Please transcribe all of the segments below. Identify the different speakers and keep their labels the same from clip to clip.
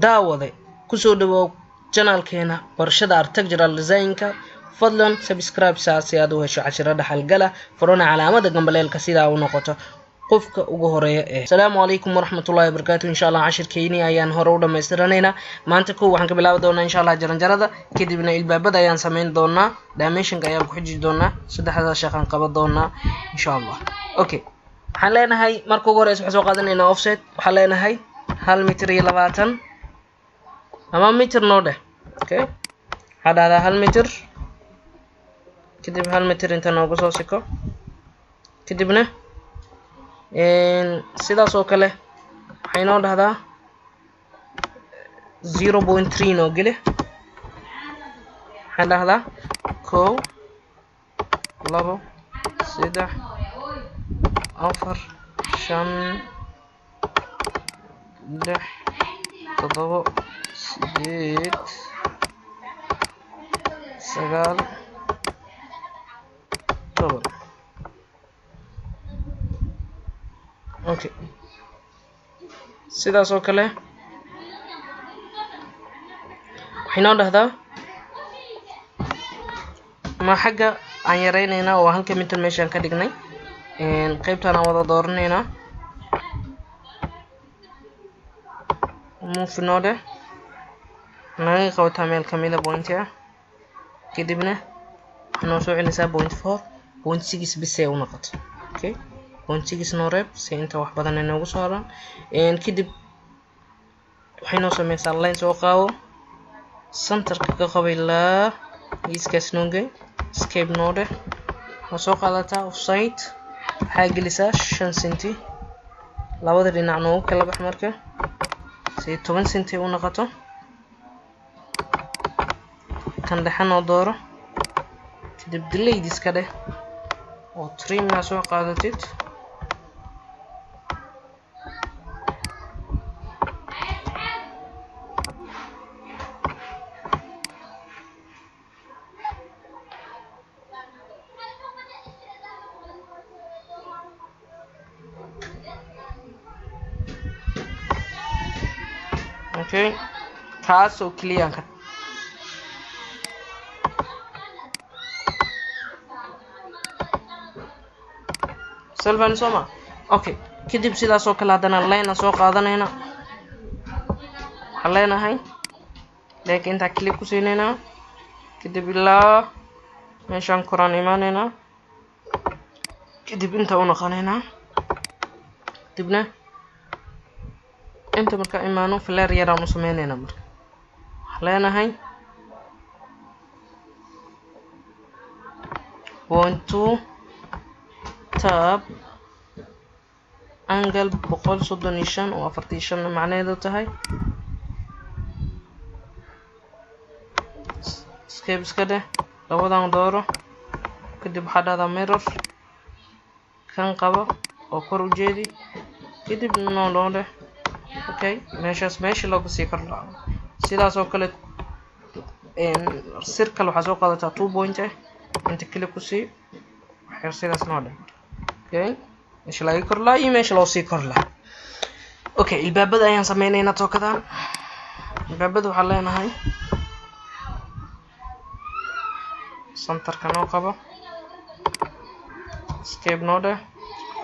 Speaker 1: daawade kusoo dhawow channelkeena barashada architectural design-ka fadlan subscribe si aad u hesho casharada xalgala furona calaamada gambaleelka sida uu noqoto qofka ugu horeeya Assalamu alaykum warahmatullahi wabarakatuh insha Allah cashirkeeni ayaan hore u dhameystiranaynaa maanta waxaan ka bilaabi doonaa insha Allah jaranjarada kadibna ilbaabada ayaan sameyn doonaa dimension ayaan ku xijin doonaa saddexda shaqan qaban doonaa insha Allah okay waxaan leenahay marka ugu horeysa waxaan soo qaadanaynaa offset waxaan leenahay 1 mitir iyo 20 ama mitir noo dheh okay hadada 1 mitir kadib 1 mitir inta noogu soo siko kadibna sidaas oo kale waxay noo dhahdaa 0.3 noo geli waxaan dhahdaa 1 2 3 4 5 6 7 8 9 10 okay sidaas oo kale waxay noo dhahdaa ma xagga aan yareynayna oo halka mitir meeshaan ka dhignay qaybtan aan wada dooranayna move node naga qabta meel kamida point ah kadibna waxaan soo celinaysaa 0.4 0.6 bis ay u noqoto okay 0.6 noo reeb si inta wax badan inoogu soo haran kadib waxay noo sameeysaa line soo qaado centerka ka qabayla iskaas noogay escape node oo soo qaadata offside waxaa gelisaa 5 cm labada dhinac noogu kala bax marka si 10 cm u noqoto kan dhaxan oo dooro kadib delete iska dheh oo trim na soo qaadatid okay kaas oo clear ka salvan soma okay kadib sidaas oo kale hadana line soo qaadanayna waxaan leenahay laakiin inta click ku siinayna kadib ilaa meeshaan koraan imaanayna kadib inta u noqonayna kadibna inta marka imaano flare yaraan u sameeynayna marka waxaan leenahay 1 tab angle 135 oo 45 macnaheedu tahay escape iska dheh labadan dooro kadib waxaa dhahdaa mirror kan qabo oo kor u jeedi kadib noo dheh okay meeshaas meesha looga sii kor dhaco sidaas oo kale circle waxaa soo qaadataa 2 point inta click ku sii waxay sidaas noo dheh okay meesha laga kor laa iyo meesha loo sii kor laa okay ilbaabada ayaan sameeynaynaa tookadan ilbaabada waxaan leenahay centerka noo qabo escape noo dheh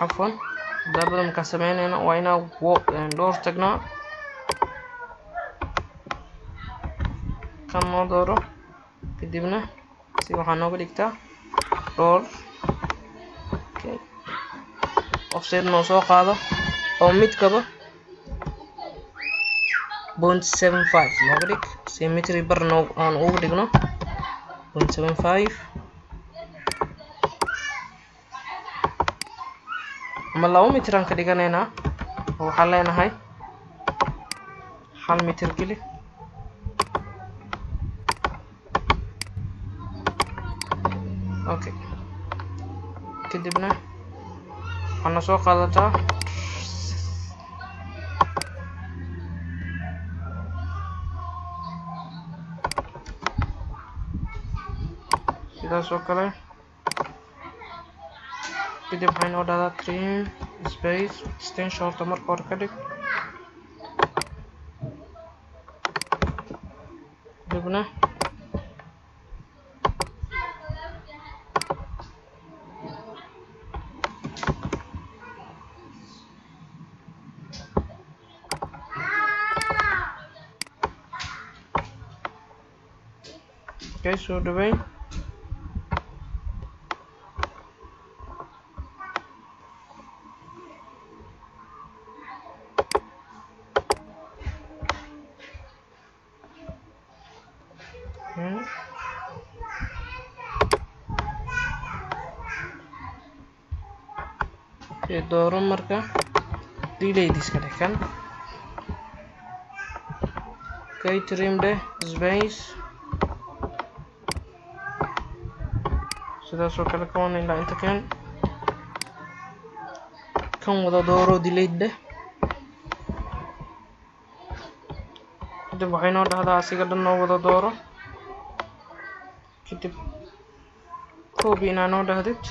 Speaker 1: afwan ilbaabada markaan sameynayna waa inaa door tagnaa kan noo dooro kadibna si waxaa nooga dhigtaa door okay offset noo soo qaado oo mid kaba 0.75 nooga dhig si mitir bar aan ugu dhigno 0.75 ama 2 mitir aan ka dhiganaynaa oo waxaan leenahay 1 mitir geli okay kadibna waxaan soo qaadataa sidaas oo kale kadib waxaan odhahdaa trim space extension marka hore ka dhig kadibna soo dhaweyn dooro marka delete iska dhig kan trim the space sidaas oo kale kawan ilaa inta kan wada dooro delete dheh kadib waxay noo dhahdaa asiga dhan noo wada dooro kadib copy inaa noo dhahdid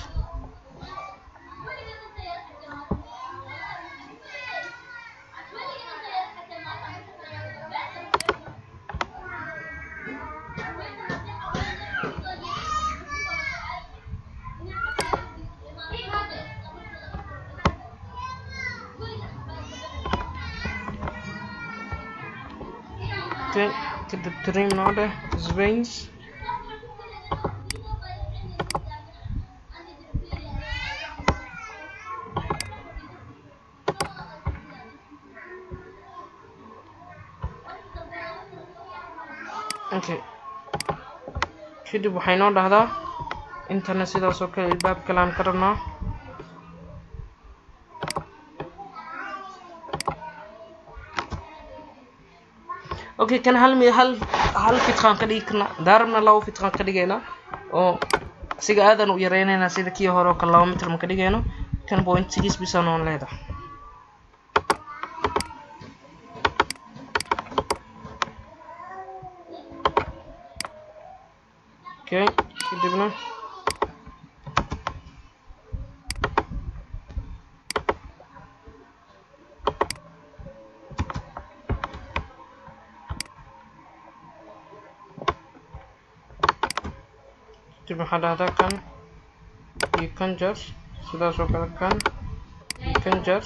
Speaker 1: kadib trim noo dheh space kadib waxay noo dhahdaa intana sidaas oo kale albaab kalaan ka rabnaa kan hal fitqaan ka dhigi karna daarabna 2 fitqaan ka dhigayna oo asiga aadan u yareynayna sida kii hore oo kale 2 mitir ma ka dhigayno kan 0.6 bisan oo leedahay kadibna waxaa dhahdaa kan iyo kan jar sidaas oo kale kan iyo kan jar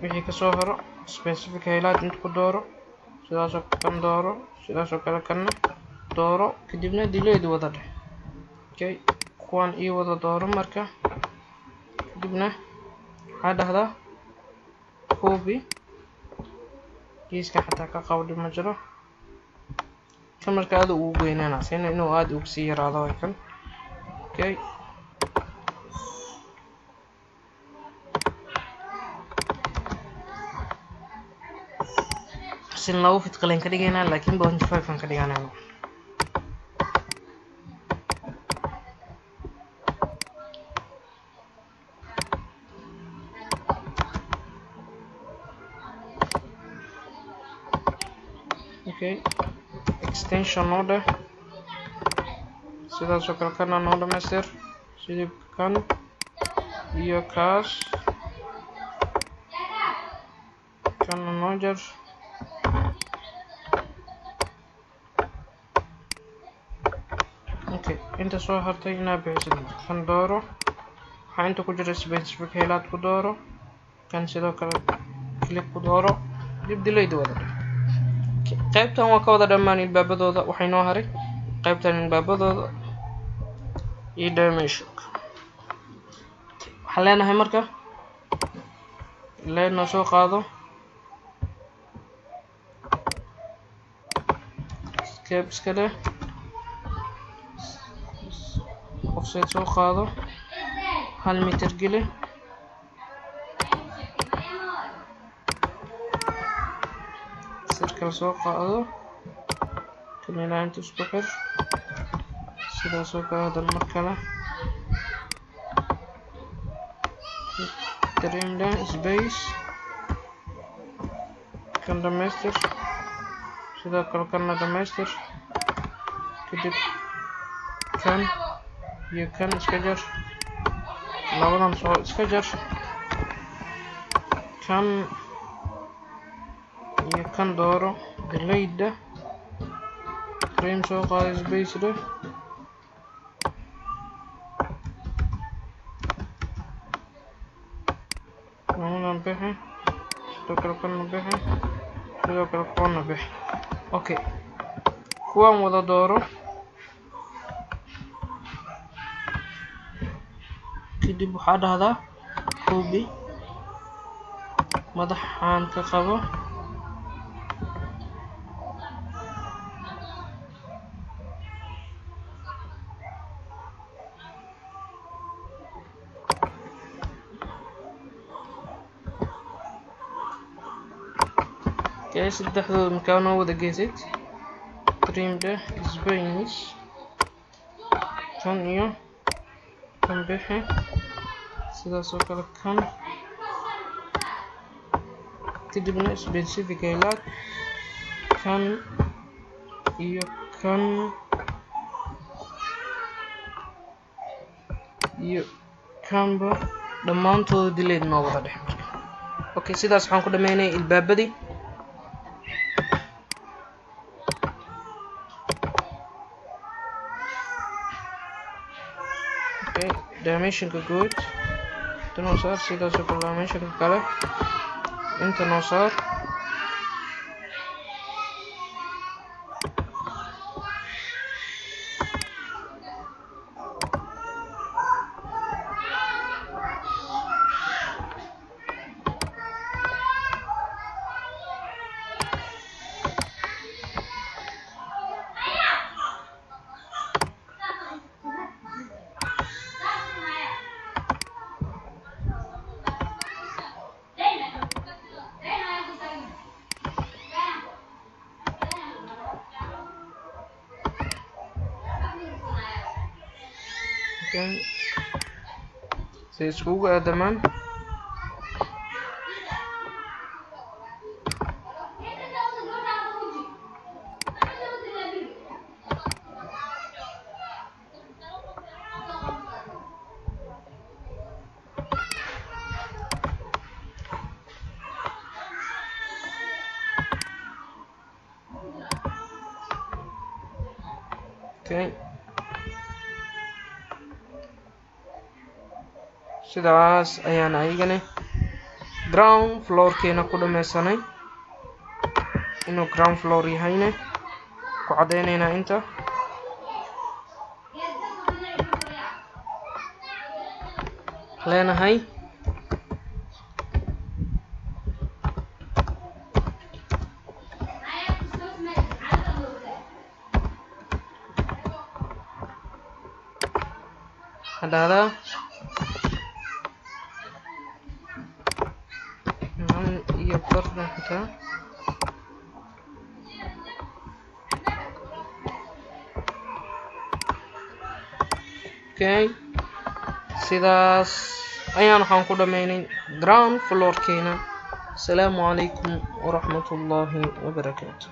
Speaker 1: wixii kasoo haro specific highlight inta ku dooro sidaas oo kan dooro sidaas oo kale kanna dooro kadibna delete wada dheh kuwan ii wada dooro marka kadibna waxaa dhahdaa copy kiiska xataa ka qawdi ma jiro kan marka aad ugu weynana sina inuu aad ugu sii yaraado way kan sin lagu fitqaleen ka dhigayna laakiin 0.5 kan ka dhiganayna extension noo dheh sidaas oo kale kana noo dhamaystir sidii kan iyo kaas kana noo jar inta soo hartay inaa bixisid kan dooro waxaa inta ku jira specific highlight ku dooro kan sidoo kale click ku dooro dib delete wada dheh qaybtan waa ka wada dhammaan ilbaabadooda waxay noo haray qaybtan ilbaabadooda iyo dimension waxaan leenahay marka leen noo soo qaado escape iska leh offset soo qaado 1 mitir geli circle soo qaado kamila inta isku xir sidaas oo kale hadal mar kale trim the space kan dhamaystir sidoo kale kana dhamaystir kadib kan iyo kan iska jar labadan soo iska jar kan iyo kan dooro delayda cream soo qaado space leh نعمل بحي تذكر كلمة بحي تذكر كلمة بحي اوكي kuwaan wada dooro kadib waxaa dhahdaa copy madaxaan ka qabo saddexdooda markaa noo wada geysid trimda Spanish kan iyo kan bixi sidaas oo kale kan kadibna specific highlight kan iyo kan iyo kanba dhammaantooda delete noo wada dhex marka okay sidaas waxaan ku dhameynay ilbaabadii dimensionka good inta noo saar sidaas oo kale dimensionka kale inta noo saar say iskugu aadamaan okay sidaas ayaan ayagana ground floor keena ku dhameysanay inuu ground floor yahayna ku cadeynaynaa inta leenahay hadaadaa iyo bardan xitaa okay sidaas ayaan waxaan ku dhameynay ground floor keena. Asalaamu calaykum waraxmatullaahi wabarakaatuh.